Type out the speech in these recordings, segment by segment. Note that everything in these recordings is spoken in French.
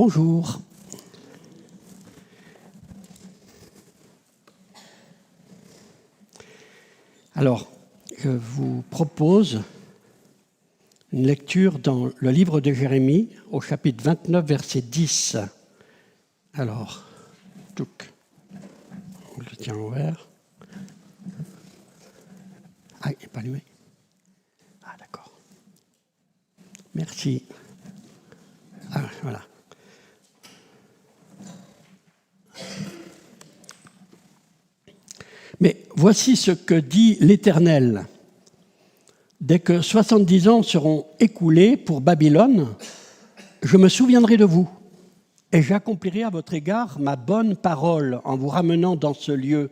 Bonjour. Alors, je vous propose une lecture dans le livre de Jérémie, au chapitre 29, verset 10. Alors, on le tient ouvert. Ah, il n'est pas allumé. Ah, d'accord. Merci. Ah, voilà. Mais voici ce que dit l'Éternel. Dès que 70 ans seront écoulés pour Babylone, je me souviendrai de vous et j'accomplirai à votre égard ma bonne parole en vous ramenant dans ce lieu.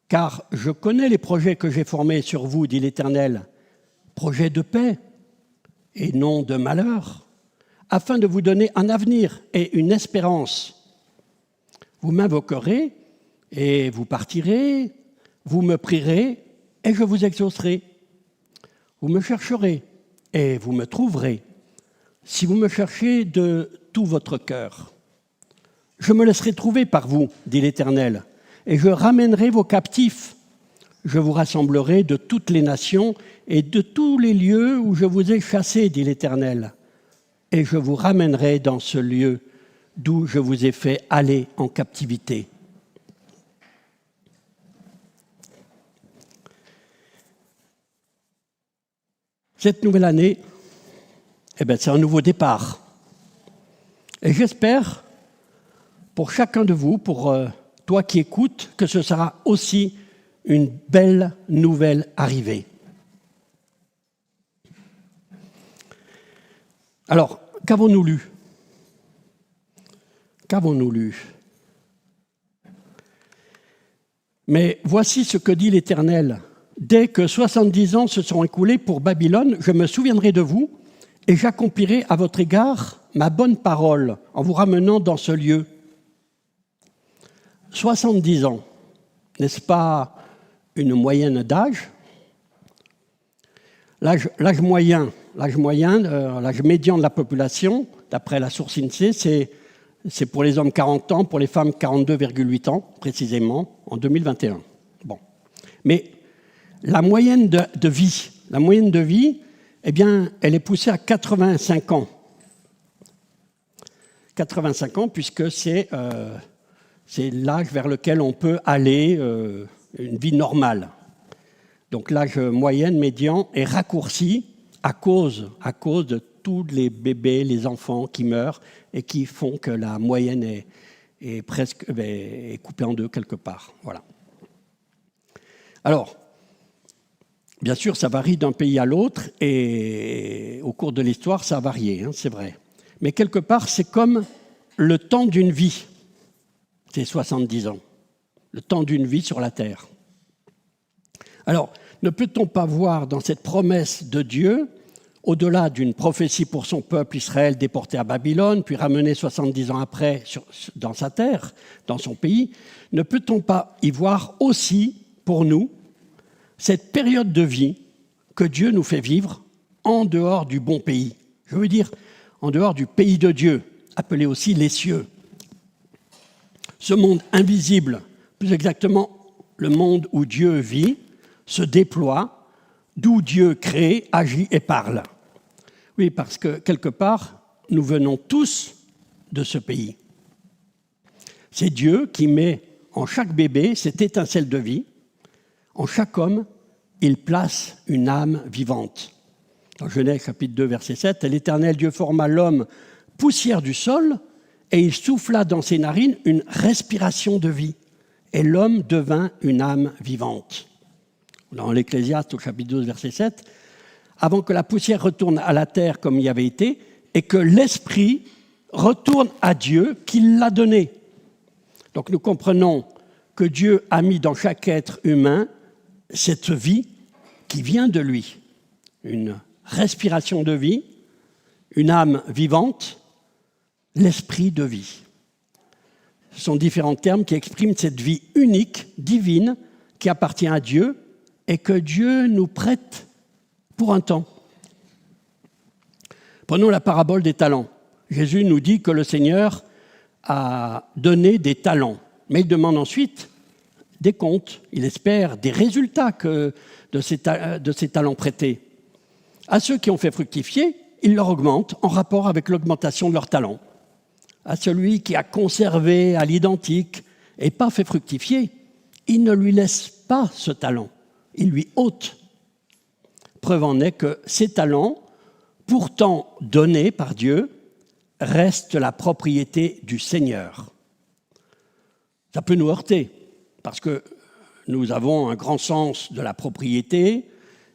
Car je connais les projets que j'ai formés sur vous, dit l'Éternel, projets de paix et non de malheur, afin de vous donner un avenir et une espérance. Vous m'invoquerez et vous partirez, vous me prierez et je vous exaucerai. Vous me chercherez et vous me trouverez, si vous me cherchez de tout votre cœur. Je me laisserai trouver par vous, dit l'Éternel, et je ramènerai vos captifs. Je vous rassemblerai de toutes les nations et de tous les lieux où je vous ai chassés, dit l'Éternel, et je vous ramènerai dans ce lieu d'où je vous ai fait aller en captivité. Cette nouvelle année, c'est un nouveau départ. Et j'espère, pour chacun de vous, pour toi qui écoutes, que ce sera aussi une belle nouvelle arrivée. Alors, qu'avons-nous lu ? Qu'avons-nous lu ? Mais voici ce que dit l'Éternel. Dès que 70 ans se seront écoulés pour Babylone, je me souviendrai de vous et j'accomplirai à votre égard ma bonne parole en vous ramenant dans ce lieu. 70 ans, n'est-ce pas une moyenne d'âge ? L'âge médian de la population, d'après la source INSEE, c'est pour les hommes 40 ans, pour les femmes 42,8 ans, précisément, en 2021. Bon. Mais la moyenne de vie, elle est poussée à 85 ans. 85 ans, puisque c'est l'âge vers lequel on peut aller une vie normale. Donc l'âge médian est raccourci à cause de tous les bébés, les enfants qui meurent et qui font que la moyenne est coupée en deux quelque part. Voilà. Alors, bien sûr, ça varie d'un pays à l'autre et au cours de l'histoire, ça a varié, c'est vrai. Mais quelque part, c'est comme le temps d'une vie, c'est 70 ans, le temps d'une vie sur la terre. Alors, ne peut-on pas voir dans cette promesse de Dieu, au-delà d'une prophétie pour son peuple Israël déporté à Babylone, puis ramené 70 ans après dans sa terre, dans son pays, ne peut-on pas y voir aussi, pour nous, cette période de vie que Dieu nous fait vivre en dehors du bon pays. Je veux dire, en dehors du pays de Dieu, appelé aussi les cieux. Ce monde invisible, plus exactement le monde où Dieu vit, se déploie, d'où Dieu crée, agit et parle. Oui, parce que quelque part, nous venons tous de ce pays. C'est Dieu qui met en chaque bébé cette étincelle de vie. En chaque homme, il place une âme vivante. Dans Genèse chapitre 2, verset 7, « L'Éternel Dieu forma l'homme poussière du sol et il souffla dans ses narines une respiration de vie. Et l'homme devint une âme vivante. » Dans l'Ecclésiaste au chapitre 12, verset 7, « Avant que la poussière retourne à la terre comme il y avait été et que l'esprit retourne à Dieu qui l'a donné. » Donc nous comprenons que Dieu a mis dans chaque être humain cette vie qui vient de lui, une respiration de vie, une âme vivante, l'esprit de vie. Ce sont différents termes qui expriment cette vie unique, divine, qui appartient à Dieu et que Dieu nous prête pour un temps. Prenons la parabole des talents. Jésus nous dit que le Seigneur a donné des talents, mais il demande ensuite des comptes. Il espère des résultats de ces talents prêtés. À ceux qui ont fait fructifier, il leur augmente en rapport avec l'augmentation de leurs talents. À celui qui a conservé à l'identique et pas fait fructifier, il ne lui laisse pas ce talent, il lui ôte. Preuve en est que ces talents, pourtant donnés par Dieu, restent la propriété du Seigneur. Ça peut nous heurter, parce que nous avons un grand sens de la propriété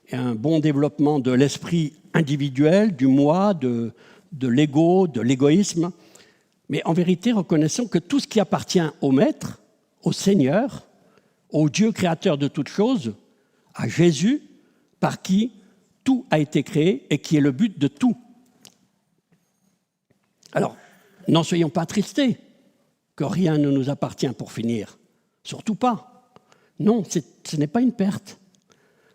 et un bon développement de l'esprit individuel, du moi, de l'ego, de l'égoïsme. Mais en vérité, reconnaissons que tout ce qui appartient au Maître, au Seigneur, au Dieu créateur de toutes choses, à Jésus, par qui tout a été créé et qui est le but de tout. Alors, n'en soyons pas attristés que rien ne nous appartient pour finir. Surtout pas. Non, ce n'est pas une perte.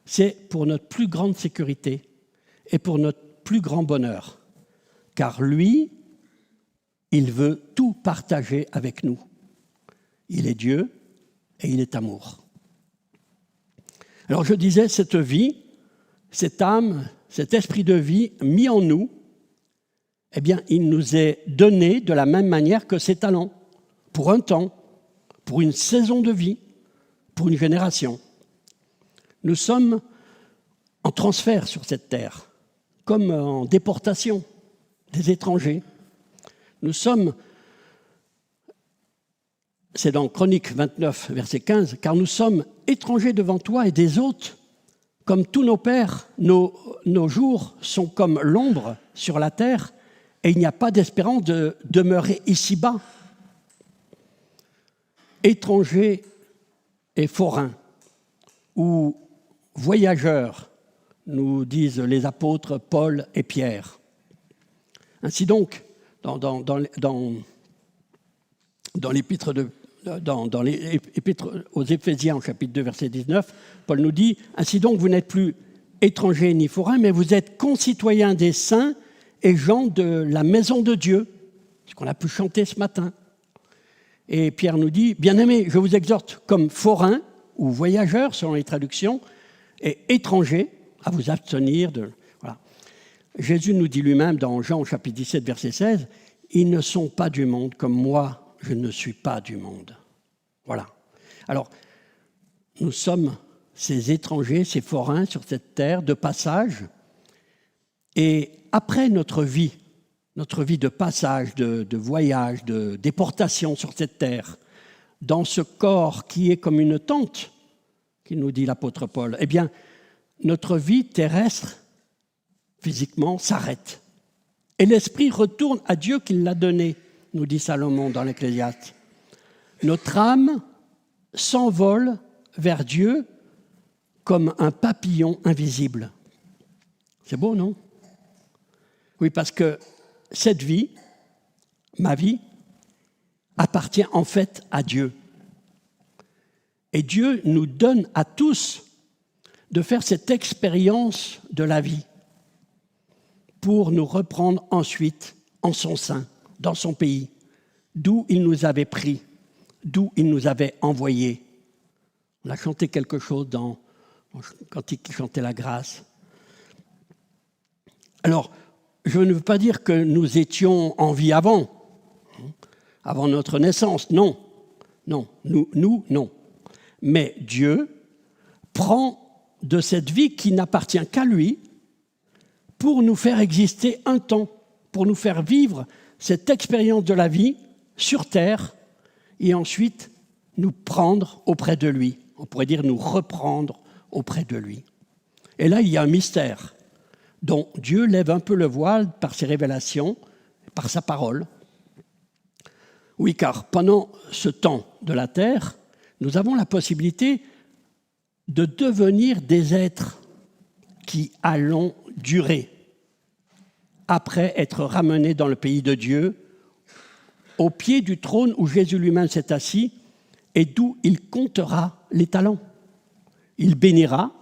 C'est pour notre plus grande sécurité et pour notre plus grand bonheur. Car lui, il veut tout partager avec nous. Il est Dieu et il est amour. Alors je disais, cette vie, cette âme, cet esprit de vie mis en nous, eh bien, il nous est donné de la même manière que ses talents, pour un temps, pour une saison de vie, pour une génération. Nous sommes en transfert sur cette terre, comme en déportation des étrangers. Nous sommes, c'est dans Chroniques 29, verset 15, « Car nous sommes étrangers devant toi et des hôtes, comme tous nos pères, nos jours sont comme l'ombre sur la terre, et il n'y a pas d'espérance de demeurer ici-bas. » Étrangers et forains, ou voyageurs, nous disent les apôtres Paul et Pierre. Ainsi donc, dans l'épître aux Éphésiens, chapitre 2, verset 19, Paul nous dit « Ainsi donc, vous n'êtes plus étrangers ni forains, mais vous êtes concitoyens des saints et gens de la maison de Dieu. » Ce qu'on a pu chanter ce matin. Et Pierre nous dit « Bien-aimés, je vous exhorte comme forains ou voyageurs, selon les traductions, et étrangers, à vous abstenir de... » Voilà. Jésus nous dit lui-même dans Jean chapitre 17, verset 16, « Ils ne sont pas du monde comme moi, je ne suis pas du monde. » Voilà. Alors, nous sommes ces étrangers, ces forains sur cette terre de passage, et après notre vie de passage, de voyage, de déportation sur cette terre, dans ce corps qui est comme une tente, qui nous dit l'apôtre Paul, eh bien, notre vie terrestre, physiquement, s'arrête. Et l'esprit retourne à Dieu qui l'a donné, nous dit Salomon dans l'Ecclésiaste. Notre âme s'envole vers Dieu comme un papillon invisible. C'est beau, non? Oui, parce que cette vie, ma vie, appartient en fait à Dieu. Et Dieu nous donne à tous de faire cette expérience de la vie pour nous reprendre ensuite en son sein, dans son pays, d'où il nous avait pris, d'où il nous avait envoyés. On a chanté quelque chose dans Cantique qui chantait la grâce. Alors, je ne veux pas dire que nous étions en vie avant notre naissance, non. Non, nous, non. Mais Dieu prend de cette vie qui n'appartient qu'à lui pour nous faire exister un temps, pour nous faire vivre cette expérience de la vie sur terre et ensuite nous prendre auprès de lui. On pourrait dire nous reprendre auprès de lui. Et là, il y a un mystère dont Dieu lève un peu le voile par ses révélations, par sa parole. Oui, car pendant ce temps de la terre, nous avons la possibilité de devenir des êtres qui allons durer après être ramenés dans le pays de Dieu, au pied du trône où Jésus lui-même s'est assis et d'où il comptera les talents. Il bénira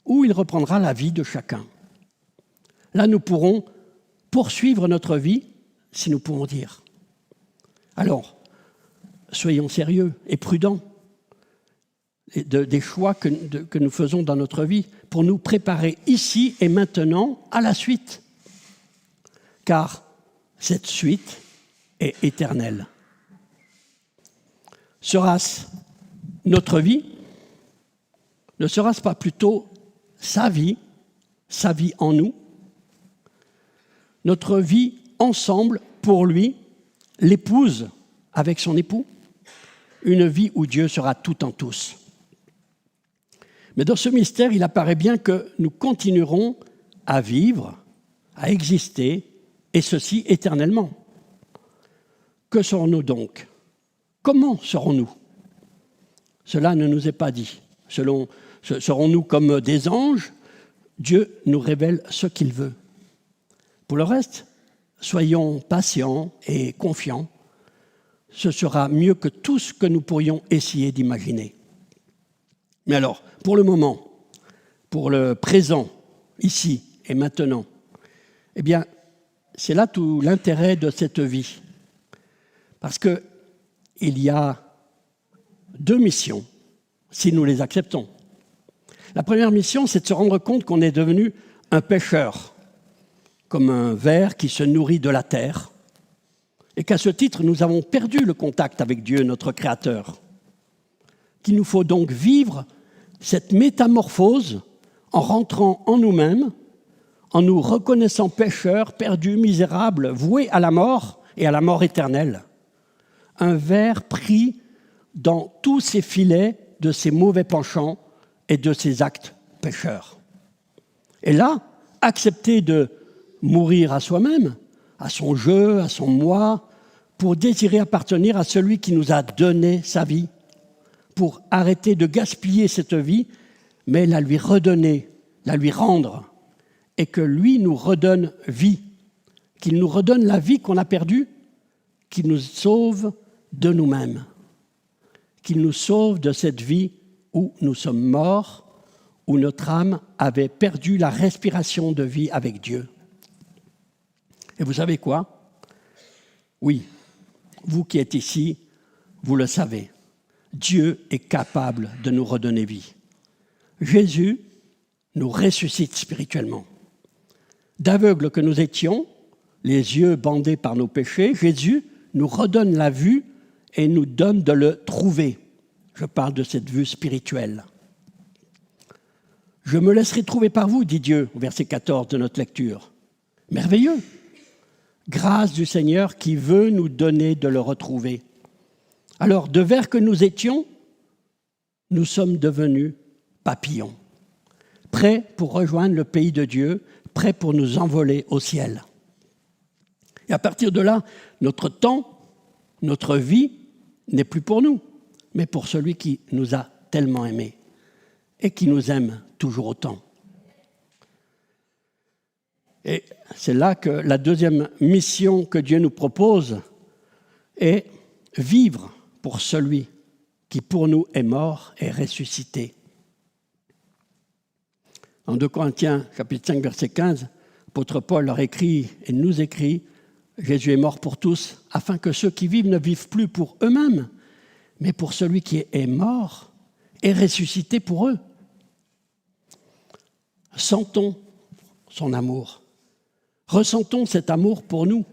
ou il reprendra la vie de chacun. Là, nous pourrons poursuivre notre vie si nous pouvons dire. Alors, soyons sérieux et prudents des choix que nous faisons dans notre vie pour nous préparer ici et maintenant à la suite. Car cette suite est éternelle. Sera-ce notre vie? Ne sera-ce pas plutôt sa vie en nous? Notre vie ensemble pour lui, l'épouse avec son époux, une vie où Dieu sera tout en tous. Mais dans ce mystère, il apparaît bien que nous continuerons à vivre, à exister, et ceci éternellement. Que serons-nous donc? Comment serons-nous? Cela ne nous est pas dit. Serons-nous comme des anges? Dieu nous révèle ce qu'il veut. Pour le reste, soyons patients et confiants. Ce sera mieux que tout ce que nous pourrions essayer d'imaginer. Mais alors, pour le moment, pour le présent, ici et maintenant, eh bien, c'est là tout l'intérêt de cette vie. Parce qu'il y a 2 missions, si nous les acceptons. La première mission, c'est de se rendre compte qu'on est devenu un pêcheur, comme un ver qui se nourrit de la terre, et qu'à ce titre, nous avons perdu le contact avec Dieu, notre Créateur. Qu'il nous faut donc vivre cette métamorphose en rentrant en nous-mêmes, en nous reconnaissant pécheurs, perdus, misérables, voués à la mort et à la mort éternelle. Un ver pris dans tous ces filets de ses mauvais penchants et de ses actes pécheurs. Et là, accepter de mourir à soi-même, à son jeu, à son moi, pour désirer appartenir à celui qui nous a donné sa vie, pour arrêter de gaspiller cette vie, mais la lui redonner, la lui rendre, et que lui nous redonne vie, qu'il nous redonne la vie qu'on a perdue, qu'il nous sauve de nous-mêmes, qu'il nous sauve de cette vie où nous sommes morts, où notre âme avait perdu la respiration de vie avec Dieu. Et vous savez quoi? Oui, vous qui êtes ici, vous le savez. Dieu est capable de nous redonner vie. Jésus nous ressuscite spirituellement. D'aveugles que nous étions, les yeux bandés par nos péchés, Jésus nous redonne la vue et nous donne de le trouver. Je parle de cette vue spirituelle. « Je me laisserai trouver par vous, dit Dieu, au verset 14 de notre lecture. » Merveilleux! Grâce du Seigneur qui veut nous donner de le retrouver. Alors, de vers que nous étions, nous sommes devenus papillons, prêts pour rejoindre le pays de Dieu, prêts pour nous envoler au ciel. Et à partir de là, notre temps, notre vie n'est plus pour nous, mais pour celui qui nous a tellement aimés et qui nous aime toujours autant. Et c'est là que la deuxième mission que Dieu nous propose est vivre pour celui qui pour nous est mort et ressuscité. En 2 Corinthiens, chapitre 5, verset 15, l'apôtre Paul leur écrit et nous écrit « Jésus est mort pour tous, afin que ceux qui vivent ne vivent plus pour eux-mêmes, mais pour celui qui est mort et ressuscité pour eux. » Sentons son amour. Ressentons cet amour pour nous.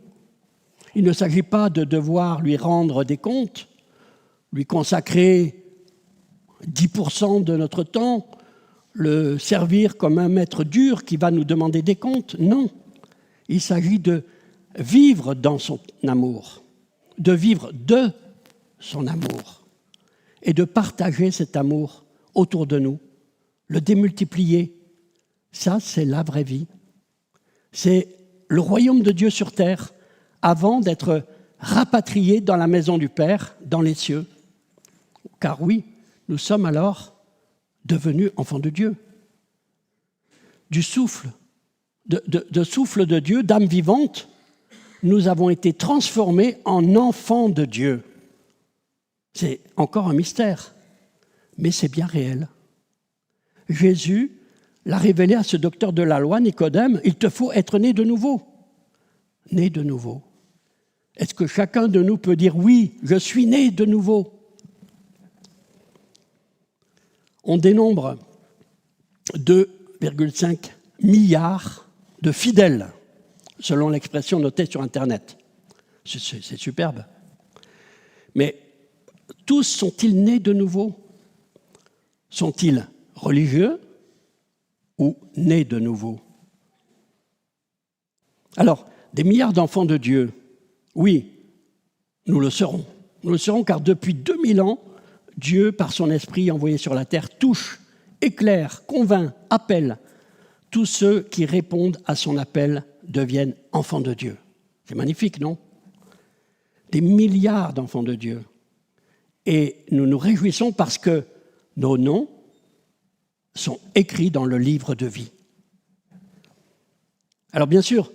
Il ne s'agit pas de devoir lui rendre des comptes, lui consacrer 10% de notre temps, le servir comme un maître dur qui va nous demander des comptes. Non, il s'agit de vivre dans son amour, de vivre de son amour et de partager cet amour autour de nous, le démultiplier. Ça, c'est la vraie vie. C'est le royaume de Dieu sur terre avant d'être rapatrié dans la maison du Père, dans les cieux. Car oui, nous sommes alors devenus enfants de Dieu. Du souffle, de souffle de Dieu, d'âme vivante, nous avons été transformés en enfants de Dieu. C'est encore un mystère, mais c'est bien réel. Jésus l'a révélé à ce docteur de la loi, Nicodème, il te faut être né de nouveau. Né de nouveau. Est-ce que chacun de nous peut dire « Oui, je suis né de nouveau » ? On dénombre 2,5 milliards de fidèles, selon l'expression notée sur Internet. C'est superbe. Mais tous sont-ils nés de nouveau ? Sont-ils religieux ou nés de nouveau ? Alors, des milliards d'enfants de Dieu, oui, nous le serons. Nous le serons car depuis 2000 ans, Dieu, par son esprit envoyé sur la terre, touche, éclaire, convainc, appelle. Tous ceux qui répondent à son appel deviennent enfants de Dieu. C'est magnifique, non ? Des milliards d'enfants de Dieu. Et nous nous réjouissons parce que nos noms sont écrits dans le livre de vie. Alors bien sûr,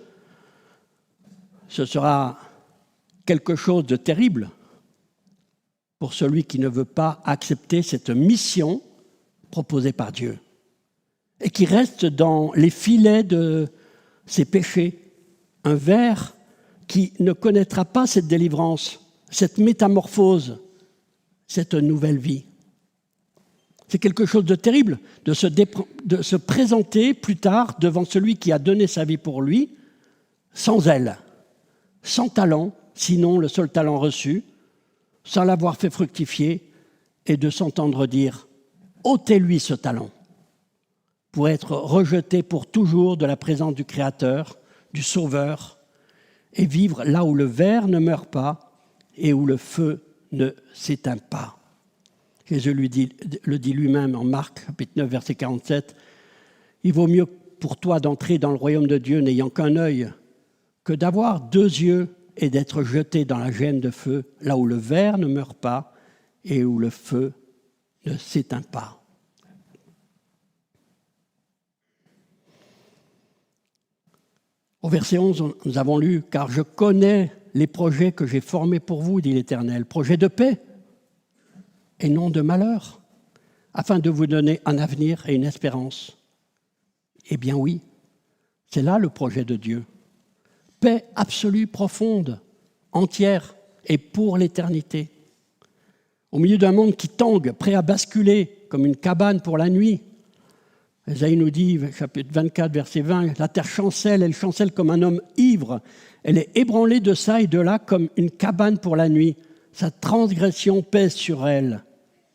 ce sera quelque chose de terrible pour celui qui ne veut pas accepter cette mission proposée par Dieu et qui reste dans les filets de ses péchés, un ver qui ne connaîtra pas cette délivrance, cette métamorphose, cette nouvelle vie. C'est quelque chose de terrible de se présenter plus tard devant celui qui a donné sa vie pour lui, sans zèle, sans talent, sinon le seul talent reçu, sans l'avoir fait fructifier, et de s'entendre dire « ôtez-lui ce talent » pour être rejeté pour toujours de la présence du Créateur, du Sauveur, et vivre là où le ver ne meurt pas et où le feu ne s'éteint pas. Jésus le dit lui-même en Marc, chapitre 9, verset 47, « Il vaut mieux pour toi d'entrer dans le royaume de Dieu n'ayant qu'un œil que d'avoir 2 yeux et d'être jeté dans la gêne de feu, là où le ver ne meurt pas et où le feu ne s'éteint pas. » Au verset 11, nous avons lu « Car je connais les projets que j'ai formés pour vous, dit l'Éternel, projets de paix et non de malheur, afin de vous donner un avenir et une espérance. » Eh bien oui, c'est là le projet de Dieu. Paix absolue, profonde, entière et pour l'éternité. Au milieu d'un monde qui tangue, prêt à basculer comme une cabane pour la nuit. Ésaïe nous dit, chapitre 24, verset 20, « La terre chancelle, elle chancelle comme un homme ivre. Elle est ébranlée de ça et de là comme une cabane pour la nuit. Sa transgression pèse sur elle.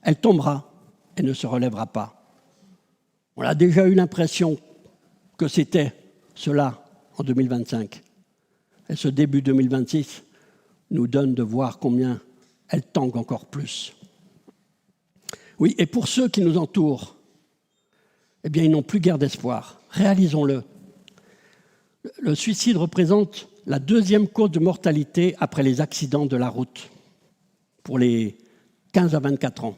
Elle tombera et ne se relèvera pas. » On a déjà eu l'impression que c'était cela en 2025. Et ce début 2026 nous donne de voir combien elle tangue encore plus. Oui, et pour ceux qui nous entourent, eh bien, ils n'ont plus guère d'espoir. Réalisons-le. Le suicide représente la 2e cause de mortalité après les accidents de la route pour les 15 à 24 ans.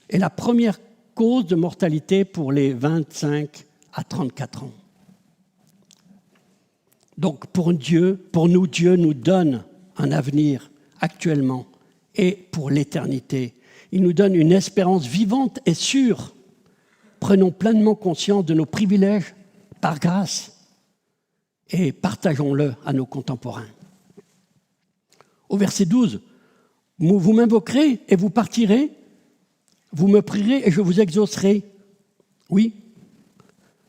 Et la première cause de mortalité pour les 25 à 34 ans. Donc pour nous, Dieu nous donne un avenir actuellement et pour l'éternité. Il nous donne une espérance vivante et sûre. Prenons pleinement conscience de nos privilèges par grâce et partageons-le à nos contemporains. Au verset 12, « Vous m'invoquerez et vous partirez, vous me prierez et je vous exaucerai. » Oui,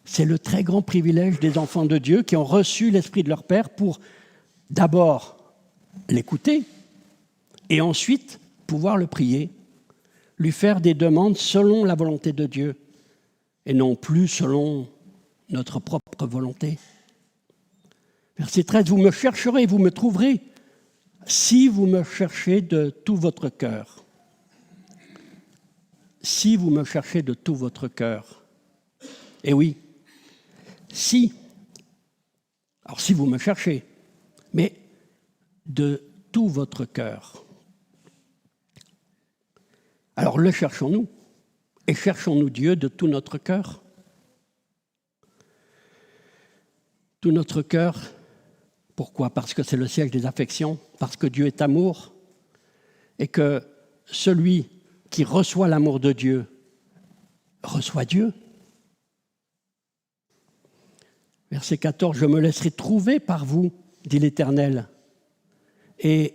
c'est le très grand privilège des enfants de Dieu qui ont reçu l'Esprit de leur Père pour d'abord l'écouter et ensuite pouvoir le prier, lui faire des demandes selon la volonté de Dieu et non plus selon notre propre volonté. Verset 13, « Vous me chercherez, vous me trouverez, si vous me cherchez de tout votre cœur. » Si vous me cherchez de tout votre cœur. Et oui, si. Alors si vous me cherchez, mais de tout votre cœur. Alors le cherchons-nous. Et cherchons-nous Dieu de tout notre cœur? Tout notre cœur, pourquoi? Parce que c'est le siège des affections, parce que Dieu est amour, et que celui qui reçoit l'amour de Dieu reçoit Dieu. Verset 14, « Je me laisserai trouver par vous, dit l'Éternel, et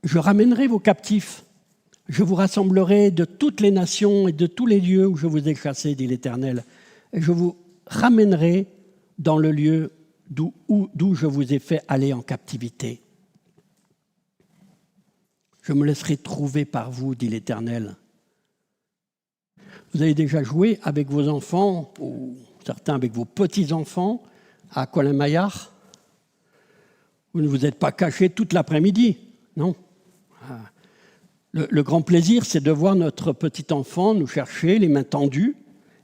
je ramènerai vos captifs. Je vous rassemblerai de toutes les nations et de tous les lieux où je vous ai chassés, dit l'Éternel. Et je vous ramènerai dans le lieu d'où je vous ai fait aller en captivité. Je me laisserai trouver par vous, dit l'Éternel. Vous avez déjà joué avec vos enfants, ou certains avec vos petits-enfants, à Colin-Maillard. Vous ne vous êtes pas cachés toute l'après-midi, non. Le grand plaisir, c'est de voir notre petit enfant nous chercher, les mains tendues,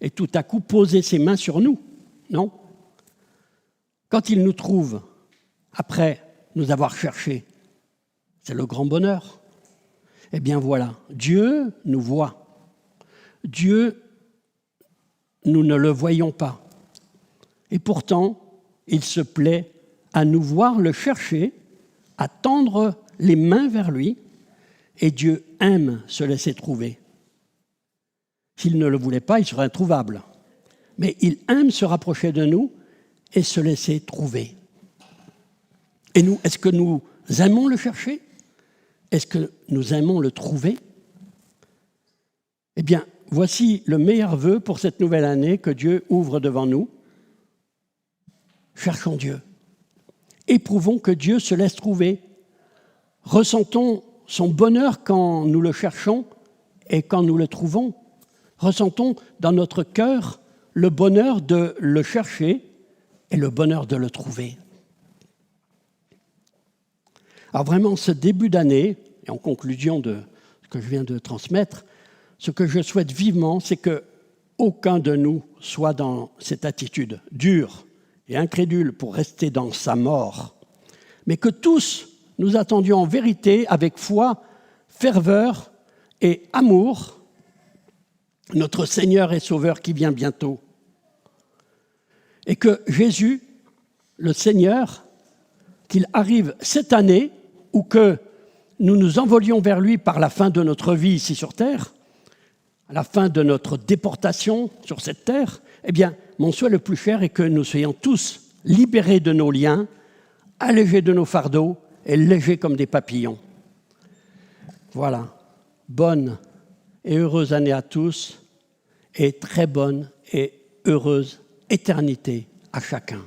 et tout à coup poser ses mains sur nous, non. Quand il nous trouve, après nous avoir cherchés, c'est le grand bonheur. Eh bien voilà, Dieu nous voit. Dieu, nous ne le voyons pas. Et pourtant, il se plaît à nous voir le chercher, à tendre les mains vers lui, et Dieu aime se laisser trouver. S'il ne le voulait pas, il serait introuvable. Mais il aime se rapprocher de nous et se laisser trouver. Et nous, est-ce que nous aimons le chercher? Est-ce que nous aimons le trouver? Eh bien, voici le meilleur vœu pour cette nouvelle année que Dieu ouvre devant nous. Cherchons Dieu. Éprouvons que Dieu se laisse trouver. Ressentons son bonheur quand nous le cherchons et quand nous le trouvons. Ressentons dans notre cœur le bonheur de le chercher et le bonheur de le trouver. Alors vraiment, ce début d'année, et en conclusion de ce que je viens de transmettre, ce que je souhaite vivement, c'est qu'aucun de nous soit dans cette attitude dure et incrédule pour rester dans sa mort, mais que tous nous attendions en vérité, avec foi, ferveur et amour, notre Seigneur et Sauveur qui vient bientôt. Et que Jésus, le Seigneur, qu'il arrive cette année ou que nous nous envolions vers lui par la fin de notre vie ici sur terre, à la fin de notre déportation sur cette terre, eh bien, mon souhait le plus cher est que nous soyons tous libérés de nos liens, allégés de nos fardeaux et légers comme des papillons. Voilà. Bonne et heureuse année à tous et très bonne et heureuse éternité à chacun.